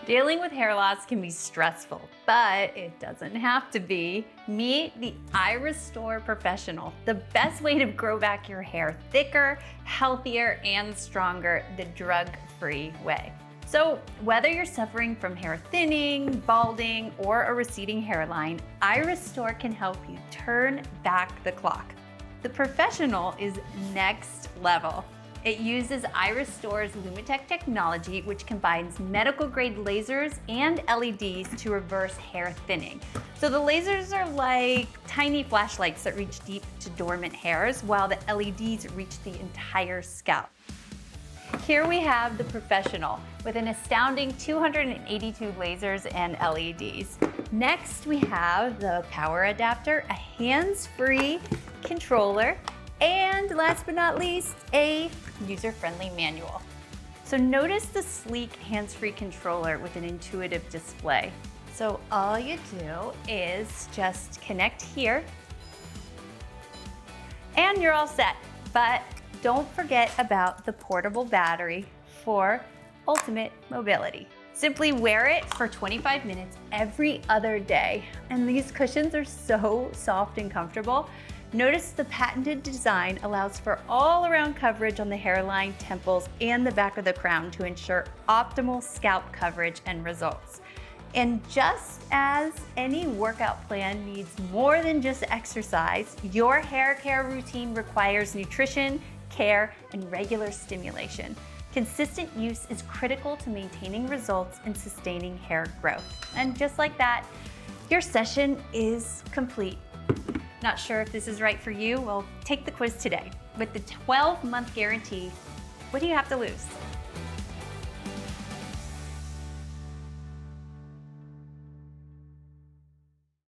Dealing with hair loss can be stressful, but it doesn't have to be. Meet the iRESTORE professional, the best way to grow back your hair thicker, healthier, and stronger the drug-free way. So whether you're suffering from hair thinning, balding, or a receding hairline, iRESTORE can help you turn back the clock. The professional is next level. It uses iRESTORE's Lumitech technology, which combines medical-grade lasers and LEDs to reverse hair thinning. So the lasers are like tiny flashlights that reach deep to dormant hairs, while the LEDs reach the entire scalp. Here we have the professional with an astounding 282 lasers and LEDs. Next, we have the power adapter, a hands-free controller, and last but not least, a user-friendly manual. So notice the sleek hands-free controller with an intuitive display. So all you do is just connect here and you're all set. But don't forget about the portable battery for ultimate mobility. Simply wear it for 25 minutes every other day. And these cushions are so soft and comfortable. Notice the patented design allows for all-around coverage on the hairline, temples, and the back of the crown to ensure optimal scalp coverage and results. And just as any workout plan needs more than just exercise, your hair care routine requires nutrition, care, and regular stimulation. Consistent use is critical to maintaining results and sustaining hair growth. And just like that, your session is complete. Not sure if this is right for you? Well, take the quiz today. With the 12-month guarantee, what do you have to lose?